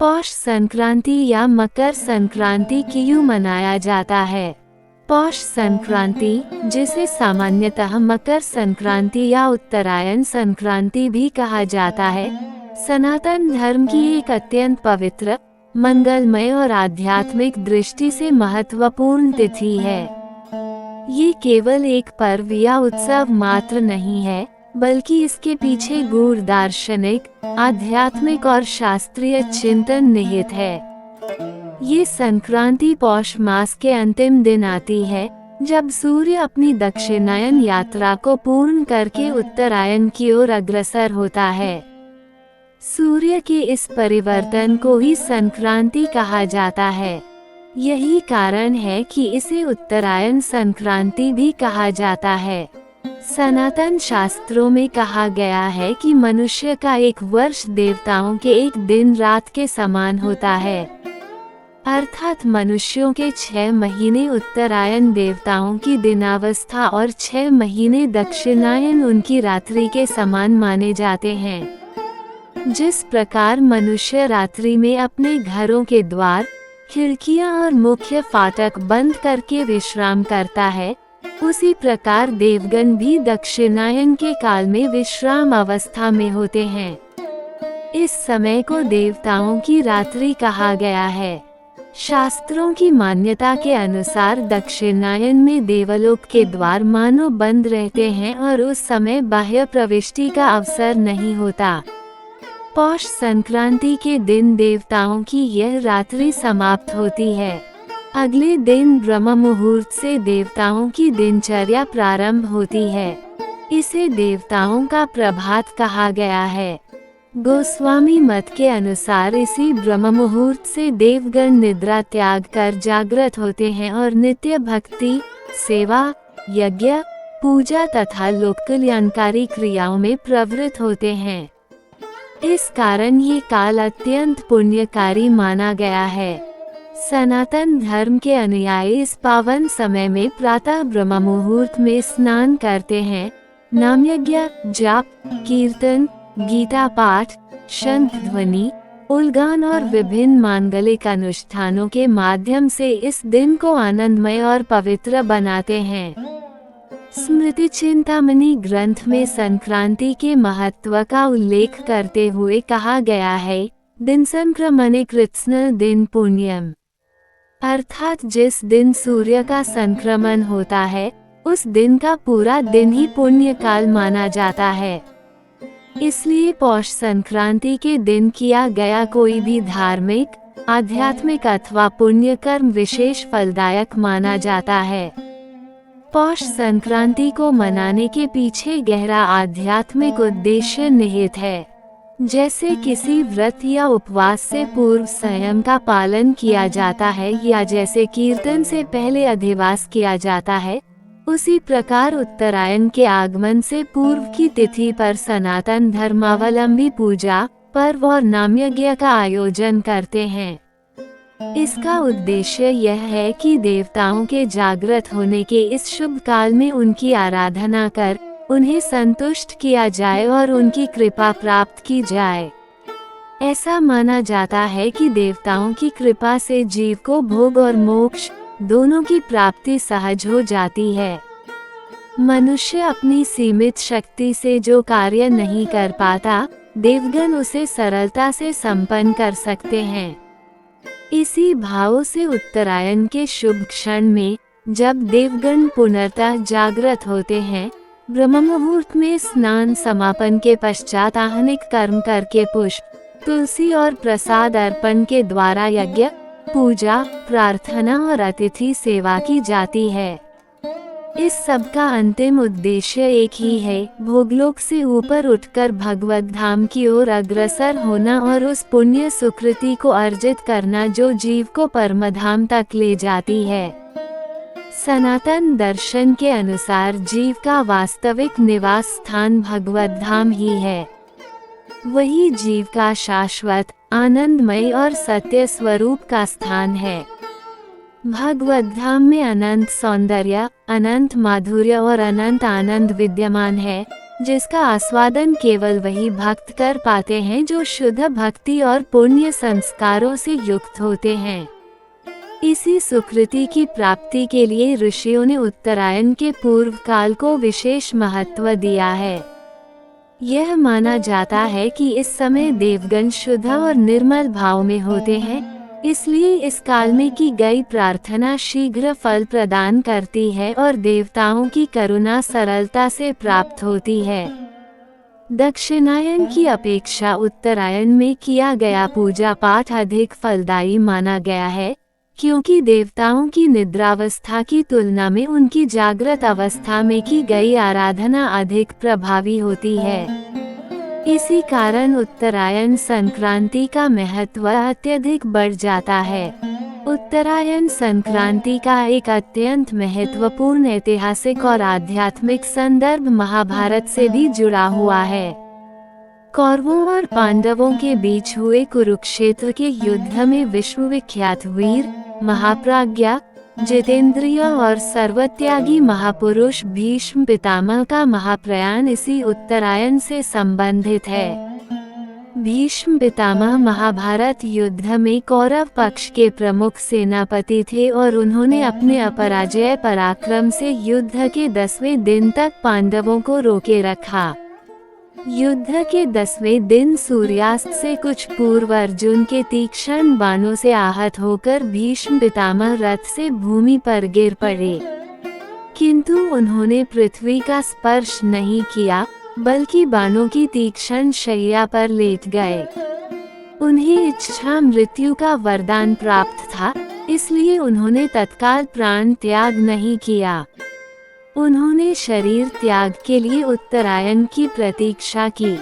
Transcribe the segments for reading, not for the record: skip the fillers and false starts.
पौष संक्रांति या मकर संक्रांति क्यों मनाया जाता है? पौष संक्रांति, जिसे सामान्यतः मकर संक्रांति या उत्तरायण संक्रांति भी कहा जाता है, सनातन धर्म की एक अत्यंत पवित्र, मंगलमय और आध्यात्मिक दृष्टि से महत्वपूर्ण तिथि है। ये केवल एक पर्व या उत्सव मात्र नहीं है, बल्कि इसके पीछे गूढ़ दार्शनिक, आध्यात्मिक और शास्त्रीय चिंतन निहित है। ये संक्रांति पौष मास के अंतिम दिन आती है, जब सूर्य अपनी दक्षिणायन यात्रा को पूर्ण करके उत्तरायण की ओर अग्रसर होता है। सूर्य के इस परिवर्तन को ही संक्रांति कहा जाता है। यही कारण है कि इसे उत्तरायण संक्रांति भी कहा जाता है। सनातन शास्त्रों में कहा गया है कि मनुष्य का एक वर्ष देवताओं के एक दिन रात के समान होता है। अर्थात मनुष्यों के 6 महीने उत्तरायण देवताओं की दिनावस्था और 6 महीने दक्षिणायन उनकी रात्रि के समान माने जाते हैं। जिस प्रकार मनुष्य रात्रि में अपने घरों के द्वार, खिड़कियां और मुख्य फाटक बंद करके विश्राम करता है, उसी प्रकार देवगण भी दक्षिणायन के काल में विश्राम अवस्था में होते हैं। इस समय को देवताओं की रात्रि कहा गया है। शास्त्रों की मान्यता के अनुसार दक्षिणायन में देवलोक के द्वार मानो बंद रहते हैं और उस समय बाह्य प्रविष्टि का अवसर नहीं होता। पौष संक्रांति के दिन देवताओं की यह रात्रि समाप्त होती है। अगले दिन ब्रह्म मुहूर्त से देवताओं की दिनचर्या प्रारंभ होती है। इसे देवताओं का प्रभात कहा गया है। गोस्वामी मत के अनुसार इसी ब्रह्म मुहूर्त से देवगण निद्रा त्याग कर जागृत होते हैं और नित्य भक्ति, सेवा, यज्ञ, पूजा तथा लोक कल्याणकारी क्रियाओं में प्रवृत्त होते हैं। इस कारण ये काल अत्यंत पुण्यकारी माना गया है। सनातन धर्म के अनुयायी इस पावन समय में प्रातः ब्रह्म मुहूर्त में स्नान करते हैं, नामयज्ञ, जाप, कीर्तन, गीता पाठ, शंख ध्वनि, उलगान और विभिन्न मांगलिक अनुष्ठानों के माध्यम से इस दिन को आनंदमय और पवित्र बनाते हैं। स्मृति चिंतामणि ग्रंथ में संक्रांति के महत्व का उल्लेख करते हुए कहा गया है, दिन संक्रमणे कृत्स्न दिन पुण्यम। अर्थात जिस दिन सूर्य का संक्रमण होता है, उस दिन का पूरा दिन ही पुण्य काल माना जाता है। इसलिए पौष संक्रांति के दिन किया गया कोई भी धार्मिक, आध्यात्मिक अथवा पुण्य कर्म विशेष फलदायक माना जाता है। पौष संक्रांति को मनाने के पीछे गहरा आध्यात्मिक उद्देश्य निहित है। जैसे किसी व्रत या उपवास से पूर्व संयम का पालन किया जाता है या जैसे कीर्तन से पहले अधिवास किया जाता है, उसी प्रकार उत्तरायण के आगमन से पूर्व की तिथि पर सनातन धर्मावलंबी पूजा, पर्व और नामयज्ञ का आयोजन करते हैं। इसका उद्देश्य यह है कि देवताओं के जागृत होने के इस शुभ काल में उनकी आराधना कर उन्हें संतुष्ट किया जाए और उनकी कृपा प्राप्त की जाए। ऐसा माना जाता है कि देवताओं की कृपा से जीव को भोग और मोक्ष दोनों की प्राप्ति सहज हो जाती है। मनुष्य अपनी सीमित शक्ति से जो कार्य नहीं कर पाता, देवगण उसे सरलता से संपन्न कर सकते हैं। इसी भाव से उत्तरायण के शुभ क्षण में जब देवगण पुनर्तः जागृत होते हैं, ब्रह्म मुहूर्त में स्नान समापन के पश्चात आहनिक कर्म करके पुष्प, तुलसी और प्रसाद अर्पण के द्वारा यज्ञ, पूजा, प्रार्थना और अतिथि सेवा की जाती है। इस सब का अंतिम उद्देश्य एक ही है, भोगलोक से ऊपर उठकर भगवत धाम की ओर अग्रसर होना और उस पुण्य सुकृति को अर्जित करना जो जीव को परमधाम तक ले जाती है। सनातन दर्शन के अनुसार जीव का वास्तविक निवास स्थान भगवत धाम ही है। वही जीव का शाश्वत, आनंदमय और सत्य स्वरूप का स्थान है। भगवत धाम में अनंत सौंदर्य, अनंत माधुर्य और अनंत आनंद विद्यमान है, जिसका आस्वादन केवल वही भक्त कर पाते हैं जो शुद्ध भक्ति और पुण्य संस्कारों से युक्त होते हैं। इसी सुकृति की प्राप्ति के लिए ऋषियों ने उत्तरायण के पूर्व काल को विशेष महत्व दिया है। यह माना जाता है कि इस समय देवगण शुद्ध और निर्मल भाव में होते हैं, इसलिए इस काल में की गई प्रार्थना शीघ्र फल प्रदान करती है और देवताओं की करुणा सरलता से प्राप्त होती है। दक्षिणायन की अपेक्षा उत्तरायण में किया गया पूजा पाठ अधिक फलदायी माना गया है, क्योंकि देवताओं की निद्रावस्था की तुलना में उनकी जागृत अवस्था में की गई आराधना अधिक प्रभावी होती है। इसी कारण उत्तरायण संक्रांति का महत्व अत्यधिक बढ़ जाता है। उत्तरायण संक्रांति का एक अत्यंत महत्वपूर्ण ऐतिहासिक और आध्यात्मिक संदर्भ महाभारत से भी जुड़ा हुआ है। कौरवों और पांडवों के बीच हुए कुरुक्षेत्र के युद्ध में विश्वविख्यात वीर, महाप्राज्ञ, जितेंद्रिय और सर्वत्यागी महापुरुष भीष्म पितामह का महाप्रयाण इसी उत्तरायण से संबंधित है। भीष्म पितामह महाभारत युद्ध में कौरव पक्ष के प्रमुख सेनापति थे और उन्होंने अपने अपराजेय पराक्रम से युद्ध के 10वें दिन तक पांडवों को रोके रखा। युद्ध के 10वें दिन सूर्यास्त से कुछ पूर्व अर्जुन के तीक्ष्ण बाणों से आहत होकर भीष्म पितामह रथ से भूमि पर गिर पड़े, किंतु उन्होंने पृथ्वी का स्पर्श नहीं किया, बल्कि बाणों की तीक्ष्ण शैया पर लेट गए। उन्हें इच्छा मृत्यु का वरदान प्राप्त था, इसलिए उन्होंने तत्काल प्राण त्याग नहीं किया। उन्होंने शरीर त्याग के लिए उत्तरायण की प्रतीक्षा की।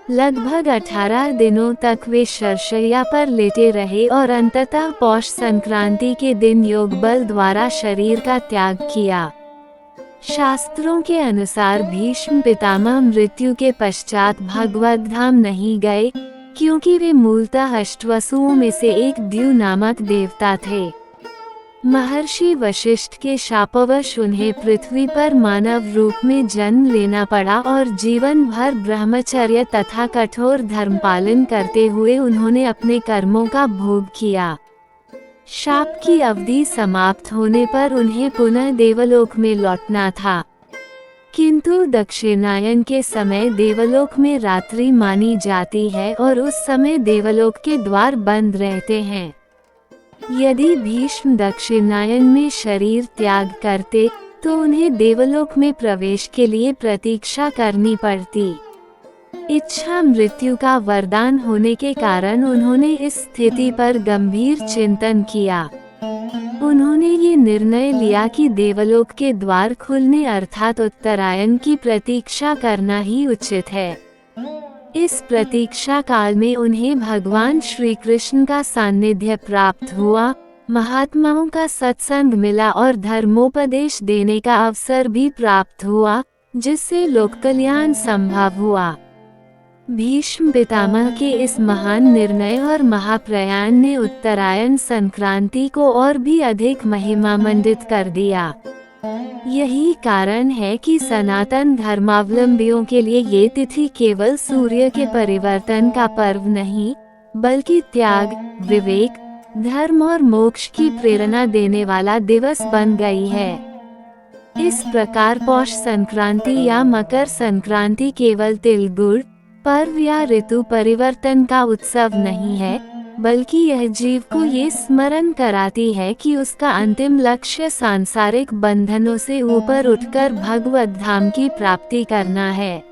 लगभग 18 दिनों तक वे शरशैया पर लेटे रहे और अंततः पौष संक्रांति के दिन योग बल द्वारा शरीर का त्याग किया। शास्त्रों के अनुसार भीष्म पितामह मृत्यु के पश्चात भगवत धाम नहीं गए, क्योंकि वे मूलतः अष्टवसुओं में से एक द्यु नामक देवता थे। महर्षि वशिष्ठ के शापवश उन्हें पृथ्वी पर मानव रूप में जन्म लेना पड़ा और जीवन भर ब्रह्मचर्य तथा कठोर धर्म पालन करते हुए उन्होंने अपने कर्मों का भोग किया। शाप की अवधि समाप्त होने पर उन्हें पुनः देवलोक में लौटना था, किंतु दक्षिणायन के समय देवलोक में रात्रि मानी जाती है और उस समय देवलोक के द्वार बंद रहते हैं। यदि भीष्म दक्षिणायन में शरीर त्याग करते तो उन्हें देवलोक में प्रवेश के लिए प्रतीक्षा करनी पड़ती। इच्छा मृत्यु का वरदान होने के कारण उन्होंने इस स्थिति पर गंभीर चिंतन किया। उन्होंने ये निर्णय लिया कि देवलोक के द्वार खुलने अर्थात उत्तरायण की प्रतीक्षा करना ही उचित है। इस प्रतीक्षा काल में उन्हें भगवान श्री कृष्ण का सानिध्य प्राप्त हुआ, महात्माओं का सत्संग मिला और धर्मोपदेश देने का अवसर भी प्राप्त हुआ, जिससे लोक कल्याण संभव हुआ। भीष्म पितामह के इस महान निर्णय और महाप्रयाण ने उत्तरायण संक्रांति को और भी अधिक महिमामंडित कर दिया। यही कारण है कि सनातन धर्मावलंबियों के लिए ये तिथि केवल सूर्य के परिवर्तन का पर्व नहीं, बल्कि त्याग, विवेक, धर्म और मोक्ष की प्रेरणा देने वाला दिवस बन गई है। इस प्रकार पौष संक्रांति या मकर संक्रांति केवल तिल गुड़ पर्व या ऋतु परिवर्तन का उत्सव नहीं है, बल्कि यह जीव को ये स्मरण कराती है कि उसका अंतिम लक्ष्य सांसारिक बंधनों से ऊपर उठकर भगवत धाम की प्राप्ति करना है।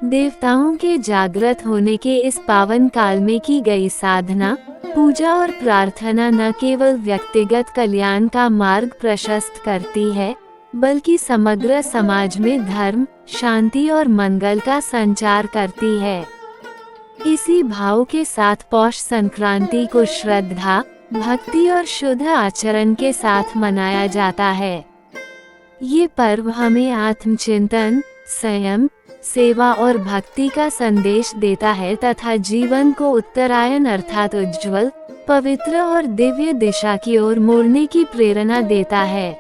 देवताओं के जागृत होने के इस पावन काल में की गई साधना, पूजा और प्रार्थना न केवल व्यक्तिगत कल्याण का मार्ग प्रशस्त करती है, बल्कि समग्र समाज में धर्म, शांति और मंगल का संचार करती है। इसी भाव के साथ पौष संक्रांति को श्रद्धा, भक्ति और शुद्ध आचरण के साथ मनाया जाता है। ये पर्व हमें आत्मचिंतन, संयम, सेवा और भक्ति का संदेश देता है तथा जीवन को उत्तरायण अर्थात उज्ज्वल, पवित्र और दिव्य दिशा की ओर मोड़ने की प्रेरणा देता है।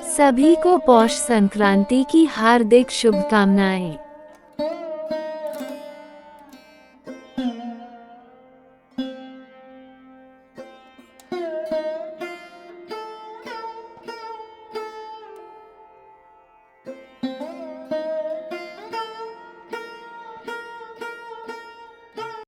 सभी को पौष संक्रांति की हार्दिक शुभकामनाएं।